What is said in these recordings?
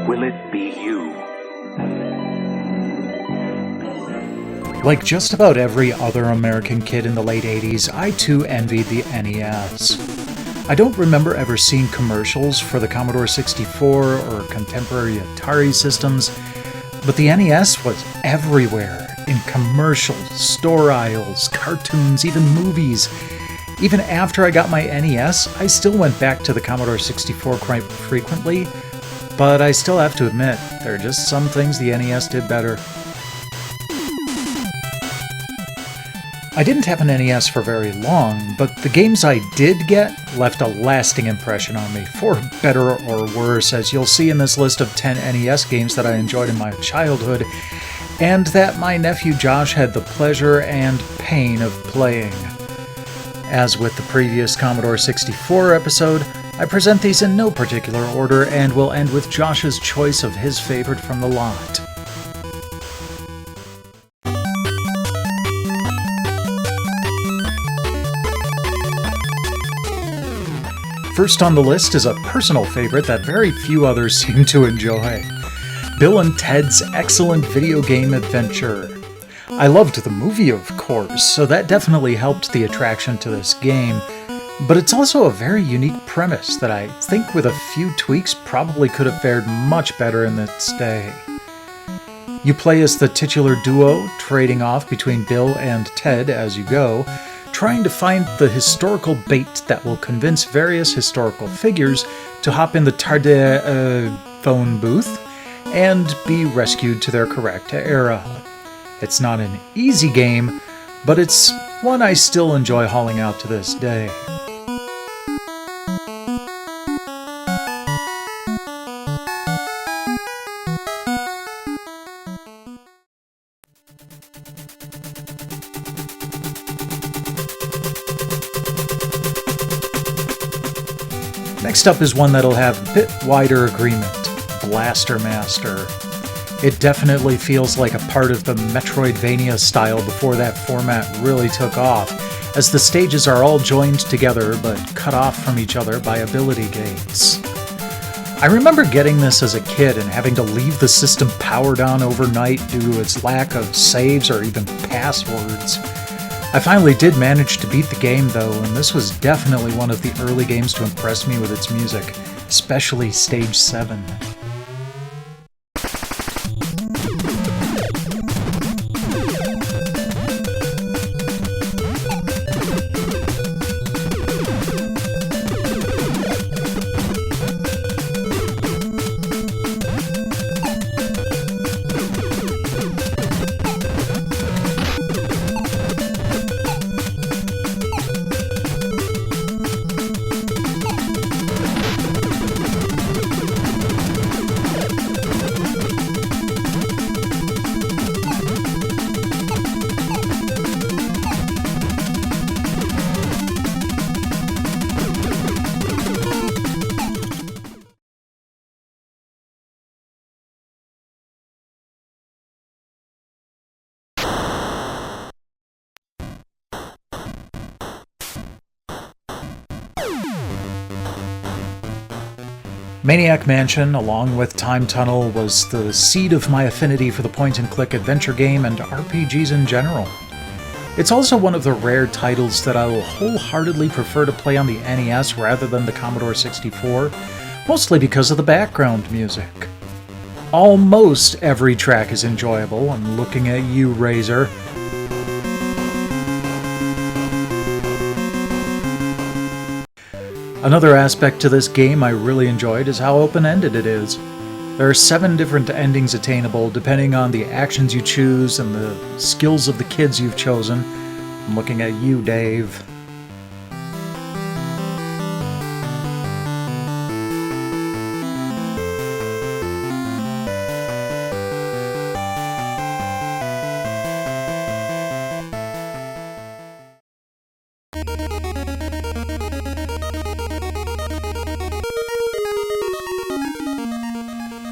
Will it be you? Like just about every other American kid in the late 80s, I too envied the NES. I don't remember ever seeing commercials for the Commodore 64 or contemporary Atari systems, but the NES was everywhere, in commercials, store aisles, cartoons, even movies. Even after I got my NES, I still went back to the Commodore 64 quite frequently, but I still have to admit, there are just some things the NES did better. I didn't have an NES for very long, but the games I did get left a lasting impression on me, for better or worse, as you'll see in this list of 10 NES games that I enjoyed in my childhood, and that my nephew Josh had the pleasure and pain of playing. As with the previous Commodore 64 episode, I present these in no particular order, and will end with Josh's choice of his favorite from the lot. First on the list is a personal favorite that very few others seem to enjoy. Bill and Ted's Excellent Video Game Adventure. I loved the movie, of course, so that definitely helped the attraction to this game, but it's also a very unique premise that I think with a few tweaks probably could have fared much better in its day. You play as the titular duo, trading off between Bill and Ted as you go, trying to find the historical bait that will convince various historical figures to hop in the phone booth and be rescued to their correct era. It's not an easy game, but it's one I still enjoy hauling out to this day. Next up is one that'll have a bit wider agreement, Blaster Master. It definitely feels like a part of the Metroidvania style before that format really took off, as the stages are all joined together but cut off from each other by ability gates. I remember getting this as a kid and having to leave the system powered on overnight due to its lack of saves or even passwords. I finally did manage to beat the game though, and this was definitely one of the early games to impress me with its music, especially Stage 7. Maniac Mansion, along with Time Tunnel, was the seed of my affinity for the point-and-click adventure game and RPGs in general. It's also one of the rare titles that I will wholeheartedly prefer to play on the NES rather than the Commodore 64, mostly because of the background music. Almost every track is enjoyable. I'm looking at you, Razor. Another aspect to this game I really enjoyed is how open-ended it is. There are 7 different endings attainable depending on the actions you choose and the skills of the kids you've chosen. I'm looking at you, Dave.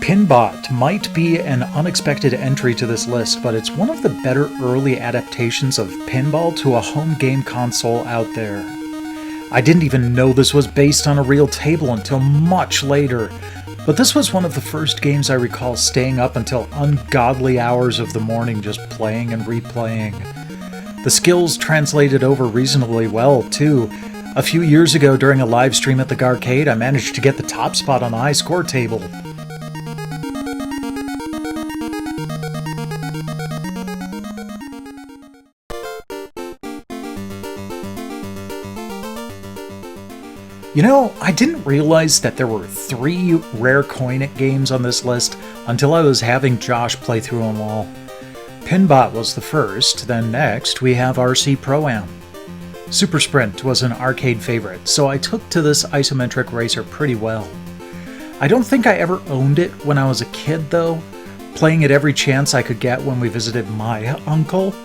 Pinbot might be an unexpected entry to this list, but it's one of the better early adaptations of pinball to a home game console out there. I didn't even know this was based on a real table until much later, but this was one of the first games I recall staying up until ungodly hours of the morning just playing and replaying. The skills translated over reasonably well, too. A few years ago during a live stream at the Garcade, I managed to get the top spot on the high score table. You know, I didn't realize that there were 3 Rare Coin-It games on this list until I was having Josh play through them all. Pinbot was the first, then next we have RC Pro-Am. Super Sprint was an arcade favorite, so I took to this isometric racer pretty well. I don't think I ever owned it when I was a kid though, playing it every chance I could get when we visited my uncle.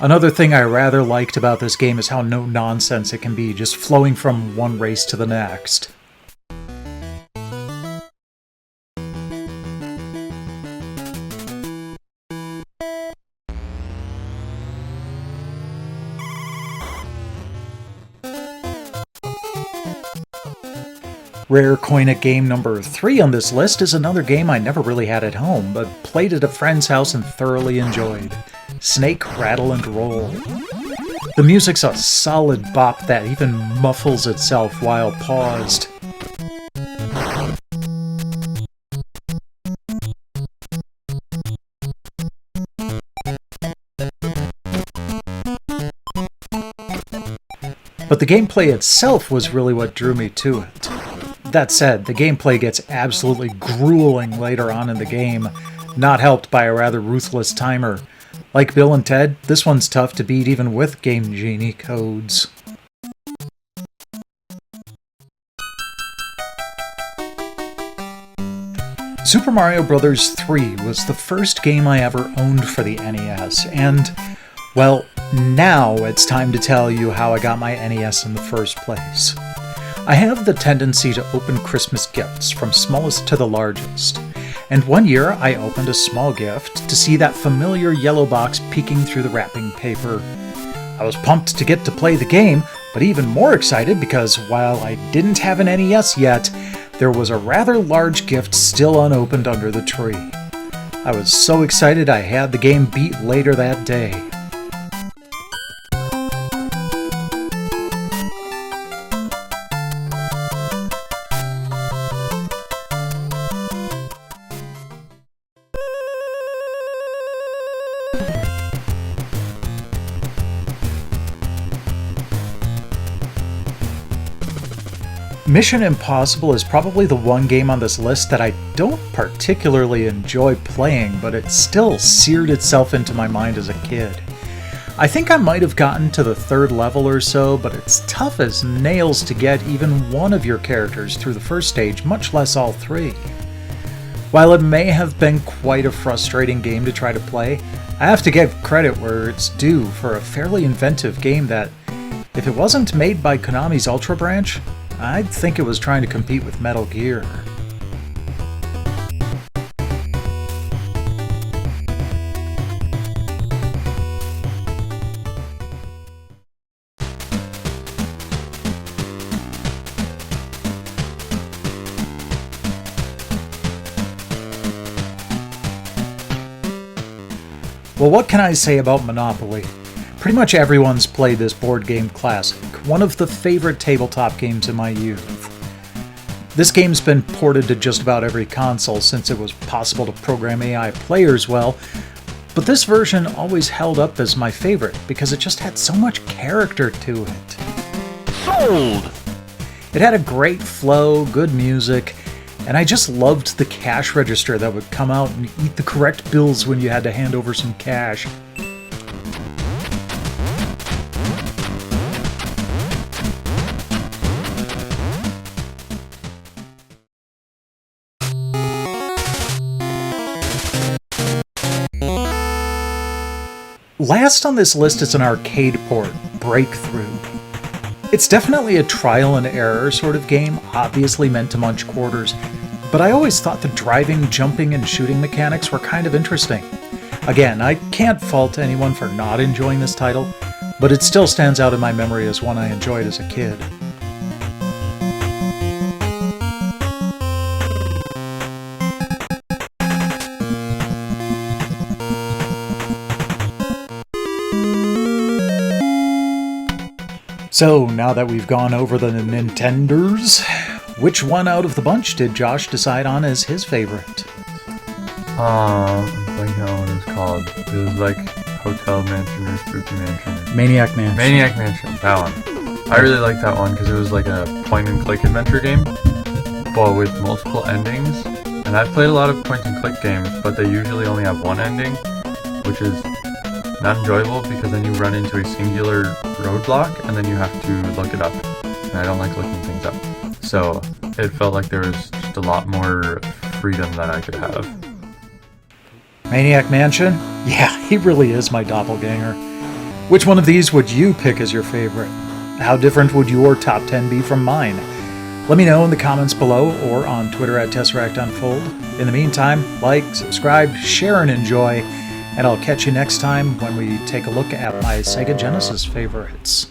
Another thing I rather liked about this game is how no-nonsense it can be, just flowing from one race to the next. Rare Coin-It game number 3 on this list is another game I never really had at home, but played at a friend's house and thoroughly enjoyed. Snake Rattle and Roll. The music's a solid bop that even muffles itself while paused. But the gameplay itself was really what drew me to it. That said, the gameplay gets absolutely grueling later on in the game, not helped by a rather ruthless timer. Like Bill and Ted, this one's tough to beat even with Game Genie codes. Super Mario Bros. 3 was the first game I ever owned for the NES, and, well, now it's time to tell you how I got my NES in the first place. I have the tendency to open Christmas gifts from smallest to the largest, and one year I opened a small gift to see that familiar yellow box peeking through the wrapping paper. I was pumped to get to play the game, but even more excited because while I didn't have an NES yet, there was a rather large gift still unopened under the tree. I was so excited I had the game beat later that day. Mission Impossible is probably the one game on this list that I don't particularly enjoy playing, but it still seared itself into my mind as a kid. I think I might have gotten to the 3rd level or so, but it's tough as nails to get even one of your characters through the first stage, much less all 3. While it may have been quite a frustrating game to try to play, I have to give credit where it's due for a fairly inventive game that, if it wasn't made by Konami's Ultra Branch, I'd think it was trying to compete with Metal Gear. Well, what can I say about Monopoly? Pretty much everyone's played this board game classic, one of the favorite tabletop games in my youth. This game's been ported to just about every console since it was possible to program AI players well, but this version always held up as my favorite because it just had so much character to it. Sold! It had a great flow, good music, and I just loved the cash register that would come out and eat the correct bills when you had to hand over some cash. Last on this list is an arcade port, Breakthrough. It's definitely a trial and error sort of game, obviously meant to munch quarters, but I always thought the driving, jumping, and shooting mechanics were kind of interesting. Again, I can't fault anyone for not enjoying this title, but it still stands out in my memory as one I enjoyed as a kid. So, now that we've gone over the Nintenders, which one out of the bunch did Josh decide on as his favorite? I'm blanking on what it was called. It was like Hotel Mansion or Spooky Mansion. Maniac Mansion. Maniac Mansion, that one. I really liked that one because it was like a point-and-click adventure game, but with multiple endings. And I've played a lot of point-and-click games, but they usually only have one ending, which is not enjoyable because then you run into a singular roadblock and then you have to look it up. And I don't like looking things up. So it felt like there was just a lot more freedom that I could have. Maniac Mansion? Yeah, he really is my doppelganger. Which one of these would you pick as your favorite? How different would your top 10 be from mine? Let me know in the comments below or on Twitter at TesseractUnfold. In the meantime, like, subscribe, share, and enjoy. And I'll catch you next time when we take a look at my Sega Genesis favorites.